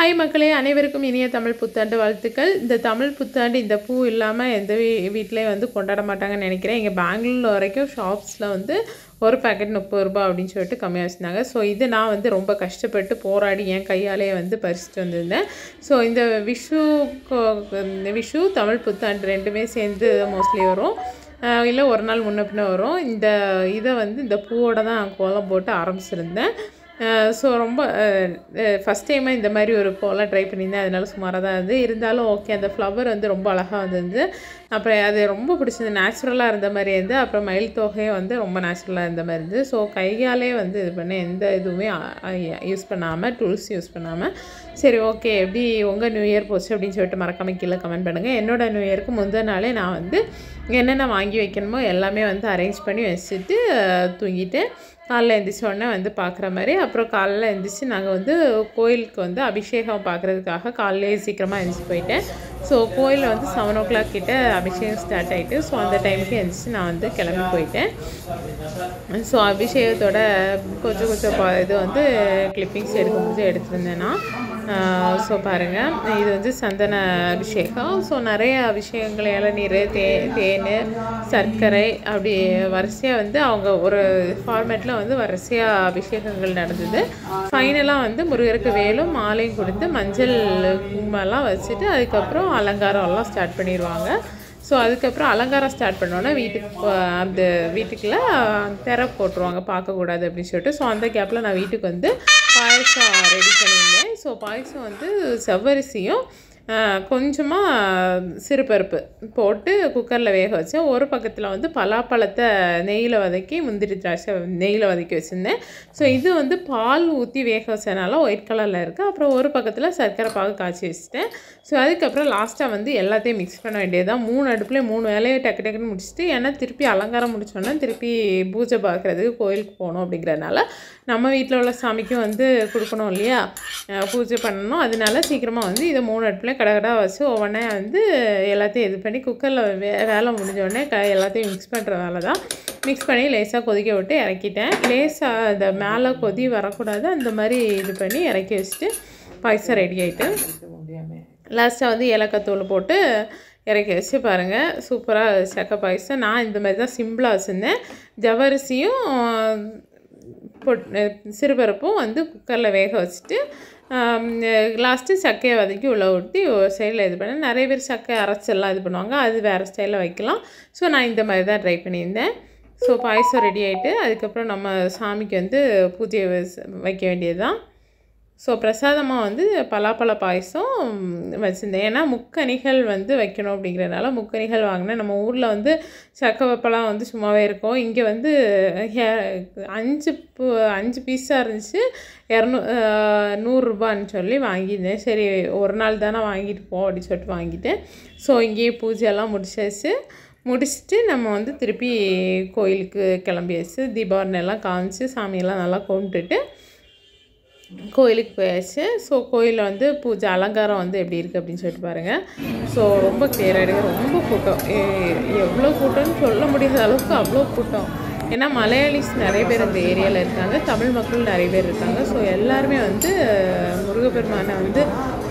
Hi மக்களே, அனைவருக்கும் இனிய தமிழ் புத்தாண்டு வாழ்த்துக்கள். இந்த தமிழ் புத்தாண்டு இந்த பூ இல்லாமல் எந்த வீட்லேயும் வந்து கொண்டாட மாட்டாங்கன்னு நினைக்கிறேன். இங்கே பெங்களூர் வரைக்கும் ஷாப்ஸில் வந்து ஒரு பேக்கெட் 30 ரூபா அப்படின்னு சொல்லிட்டு கம்மியாக வச்சுருந்தாங்க. ஸோ இது நான் வந்து ரொம்ப கஷ்டப்பட்டு போராடி என் கையாலே வந்து பறிச்சுட்டு வந்திருந்தேன். ஸோ இந்த விஷு தமிழ் புத்தாண்டு ரெண்டுமே சேர்ந்து மோஸ்ட்லி வரும், இல்லை ஒரு நாள் முன்ன பின்ன வரும். இதை வந்து இந்த பூவோட தான் கோலம் போட்டு ஆரம்பிச்சிருந்தேன். ஸோ ரொம்ப ஃபஸ்ட் டைமாக இந்த மாதிரி ஒரு கோலம் ட்ரை பண்ணியிருந்தேன். அதனால சுமாராக தான் இருந்தது. இருந்தாலும் ஓகே, அந்த ஃப்ளவர் வந்து ரொம்ப அழகாக வந்திருந்து. அப்புறம் அது ரொம்ப பிடிச்சது, நேச்சுரலாக இருந்த மாதிரி இருந்து. அப்புறம் மயில் தொகையும் வந்து ரொம்ப நேச்சுரலாக இருந்த மாதிரி இருந்து. ஸோ கையாலே வந்து இது பண்ண எந்த இதுவுமே யூஸ் பண்ணாமல், டூல்ஸ் யூஸ் பண்ணாமல், சரி ஓகே எப்படி உங்கள் நியூ இயர் போச்சு அப்படின்னு சொல்லிட்டு மறக்காமல் கீழே கமெண்ட் பண்ணுங்கள். என்னோடய நியூ இயருக்கு முந்தின நாளே நான் வந்து என்னென்ன வாங்கி வைக்கணுமோ எல்லாமே வந்து அரேஞ்ச் பண்ணி வச்சுட்டு தூங்கிட்டு காலைல எழுந்திரிச்ச உடனே வந்து பார்க்குற மாதிரி. அப்புறம் காலையில் எழுந்திரிச்சு நாங்கள் வந்து கோயிலுக்கு வந்து அபிஷேகம் பார்க்குறதுக்காக காலையிலே சீக்கிரமாக எழுந்திரிச்சு போயிட்டேன். ஸோ கோயிலில் வந்து 7 o'clock கிட்ட அபிஷேகம் ஸ்டார்ட் ஆகிட்டு, ஸோ அந்த டைமுக்கு எழுந்திரிச்சு நான் வந்து கிளம்பி போயிட்டேன். ஸோ அபிஷேகத்தோட கொஞ்சம் இது வந்து கிளிப்பிங்ஸ் எடுக்கும்போது எடுத்துருந்தேன்னா. ஸோ பாருங்கள், இது வந்து சந்தன அபிஷேகம். ஸோ நிறைய அபிஷேகங்கள், இளநீர், தேன், சர்க்கரை, அப்படி வரிசையாக வந்து அவங்க ஒரு ஃபார்மேட்டில் வந்து வரிசையாக அபிஷேகங்கள் நடந்தது. ஃபைனலாக வந்து முருகருக்கு வேலும் மாலையும் கொடுத்து மஞ்சள் குங்குமம்லாம் வச்சுட்டு அதுக்கப்புறம் அலங்காரம்லாம் ஸ்டார்ட் பண்ணிடுவாங்க. ஸோ அதுக்கப்புறம் அலங்காரம் ஸ்டார்ட் பண்ணோன்னா அந்த வீட்டுக்குள்ளே திரை போட்டுருவாங்க, பார்க்கக்கூடாது அப்படின்னு சொல்லிட்டு. ஸோ அந்த கேப்பில் நான் வீட்டுக்கு வந்து பாயசம் ரெடி பண்ணியிருந்தேன். ஸோ பாயசம் வந்து செவ்வரிசியும் கொஞ்சமாக சிறுபருப்பு போட்டு குக்கரில் வேக வச்சேன். ஒரு பக்கத்தில் வந்து பலாப்பழத்தை நெய்யில் வதக்கி, முந்திரி திராட்சை நெய்யில் வதக்கி வச்சுருந்தேன். ஸோ இது வந்து பால் ஊற்றி வேக வச்சதுனால ஒயிட் கலரில் இருக்குது. அப்புறம் ஒரு பக்கத்தில் சர்க்கரை பாகு காய்ச்சி வச்சுட்டேன். ஸோ அதுக்கப்புறம் லாஸ்ட்டாக வந்து எல்லாத்தையும் மிக்ஸ் பண்ண வேண்டியது தான். 3 அடுப்புலேயும் 3 வேலையை டக்குன்னு முடிச்சுட்டு, ஏன்னா திருப்பி அலங்காரம் முடிச்சோன்னா திருப்பி பூஜை பார்க்குறதுக்கு கோயிலுக்கு போகணும் அப்படிங்கிறதுனால நம்ம வீட்டில் உள்ள சாமிக்கும் வந்து கொடுக்கணும் இல்லையா, பூஜை பண்ணணும். அதனால சீக்கிரமாக வந்து இதை 3 அடுப்புலேயும் கடகடாக வச்சு ஒவ்வொன்றே வந்து எல்லாத்தையும் இது பண்ணி குக்கரில் வேலை முடிஞ்சோடனே எல்லாத்தையும் மிக்ஸ் பண்ணுற வேலை தான். மிக்ஸ் பண்ணி லேசாக கொதிக்க விட்டு இறக்கிட்டேன். லேசாக இந்த மேலே கொதி வரக்கூடாது, அந்த மாதிரி இது பண்ணி இறக்கி வச்சுட்டு பாயசம் ரெடி ஆகிட்டு லாஸ்ட்டாக வந்து ஏலக்காய் தூள் போட்டு இறக்கி வச்சு பாருங்கள், சூப்பராக சக்கை பாயசம். நான் இந்த மாதிரி தான் சிம்பிளாக வச்சுருந்தேன். ஜவ்வரிசியும் சிறுபருப்பும் வந்து குக்கரில் வேக வச்சுட்டு லாஸ்ட்டு சக்கையை வதக்கி உள்ளே ஊற்றி ஒரு சைடில் இது பண்ணேன். நிறைய பேர் சக்கை அரைச்செல்லாம் இது பண்ணுவாங்க, அது வேறு ஸ்டைலில் வைக்கலாம். ஸோ நான் இந்த மாதிரி தான் ட்ரை பண்ணியிருந்தேன். ஸோ பாயசம் ரெடி ஆகிட்டு அதுக்கப்புறம் நம்ம சாமிக்கு வந்து பூஜையை வைக்க வேண்டியது தான். ஸோ பிரசாதமாக வந்து பலாப்பழ பாயசம் வச்சுருந்தேன். ஏன்னா முக்கணிகள் வந்து வைக்கணும் அப்படிங்கிறதுனால முக்கணிகள் வாங்கினேன். நம்ம ஊரில் வந்து சக்கவப்பெல்லாம் வந்து சும்மாவே இருக்கும். இங்கே வந்து 5 பீஸாக இருந்துச்சு, 100 ரூபான்னு சொல்லி வாங்கியிருந்தேன். சரி ஒரு நாள் தானே வாங்கிட்டு போ அப்படின்னு சொல்லிட்டு வாங்கிட்டேன். ஸோ இங்கேயே பூஜையெல்லாம் முடிச்சுட்டு நம்ம வந்து திருப்பி கோயிலுக்கு கிளம்பியாச்சு. தீபாவளியெல்லாம் காமிச்சு சாமியெல்லாம் நல்லா கும்பிட்டுட்டு கோயிலுக்கு போயாச்சு. ஸோ கோயிலில் வந்து பூஜை அலங்காரம் வந்து எப்படி இருக்குது அப்படின்னு சொல்லிட்டு பாருங்கள். ஸோ ரொம்ப கிளியராக இருக்குது. ரொம்ப கூட்டம், எவ்வளோ கூட்டம்னு சொல்ல முடியாத அளவுக்கு அவ்வளோ கூட்டம். ஏன்னா மலையாளிஸ் நிறைய பேர் இந்த ஏரியாவில் இருக்காங்க, தமிழ் மக்கள் நிறைய பேர் இருக்காங்க. ஸோ எல்லாருமே வந்து முருகப்பெருமானை வந்து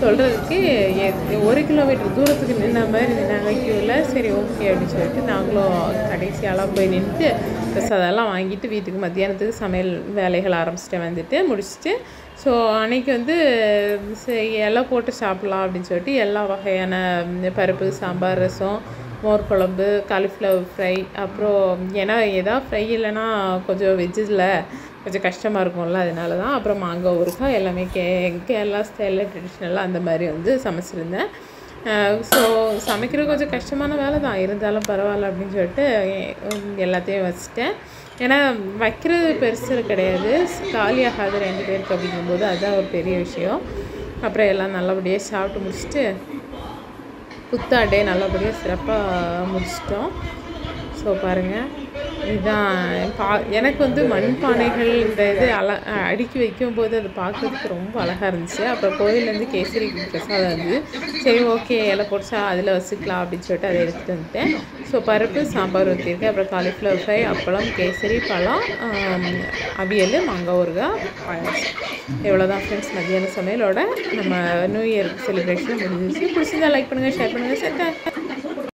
சொல்கிறதுக்கு 1 கிலோமீட்டர் தூரத்துக்கு நின்ன மாதிரி நின்னாங்க க்யூவில். சரி ஓகே அப்படின்னு சொல்லிட்டு நாங்களும் கடைசியாலாம் போய் நின்றுட்டு அதெல்லாம் வாங்கிட்டு வீட்டுக்கு மத்தியானத்துக்கு சமையல் வேலைகள் ஆரம்பிச்சிட்டு முடிச்சுட்டு. ஸோ அன்றைக்கி வந்து இலை போட்டு சாப்பிட்லாம் அப்படின்னு சொல்லிட்டு எல்லா வகையான பருப்பு, சாம்பார், ரசம், மோர் குழம்பு, காலிஃப்ளவர் ஃப்ரை, அப்புறம் ஏன்னா எதாவது ஃப்ரை இல்லைன்னா கொஞ்சம் வெஜ்ஜில் கொஞ்சம் கஷ்டமாக இருக்கும்ல, அதனால தான். அப்புறம் மாங்காய் ஊறுகாய் எல்லாமே கேரளா ஸ்டைலில் ட்ரெடிஷ்னலாக அந்த மாதிரி வந்து சமைச்சிருந்தேன். ஸோ சமைக்கிறது கொஞ்சம் கஷ்டமான வேலை தான், இருந்தாலும் பரவாயில்ல அப்படின்னு சொல்லிட்டு எல்லாத்தையும் வச்சுட்டேன். ஏன்னா வைக்கிறது பெருசு கிடையாது, காலியாகாது 2 பேருக்கு அப்படிங்கும்போது அதுதான் ஒரு பெரிய விஷயம். அப்புறம் எல்லாம் நல்லபடியாக சாப்பிட்டு முடிச்சுட்டு புத்தாண்டே நல்லபடியாக சிறப்பாக முடிச்சிட்டோம். ஸோ பாருங்கள், இதுதான் எனக்கு வந்து மண்பானைகள் இந்த இது அடுக்கி வைக்கும்போது அது பார்க்குறதுக்கு ரொம்ப அழகாக இருந்துச்சு. அப்புறம் கோயிலேருந்து கேசரி பிரசாதம் இருந்தது. சரி ஓகே இலை பொடிச்சா அதில் வச்சுக்கலாம் அப்படின்னு சொல்லிட்டு அதை எடுத்துகிட்டு வந்துட்டேன். ஸோ பருப்பு சாம்பார் ஊற்றிருக்கேன். அப்புறம் காலிஃப்ளவர் ஃப்ரை, அப்பளம், கேசரி, பழம், அவியல், மாங்காய் ஊறுகாய், பாயாசம். எவ்வளோதான் ஃப்ரெண்ட்ஸ் மத்தியான சமையலோட நம்ம நியூ இயர் செலிப்ரேஷன் முடிஞ்சிச்சு. பிடிச்சிருந்தா லைக் பண்ணுங்கள், ஷேர் பண்ணுங்கள், சேர்த்தேன்.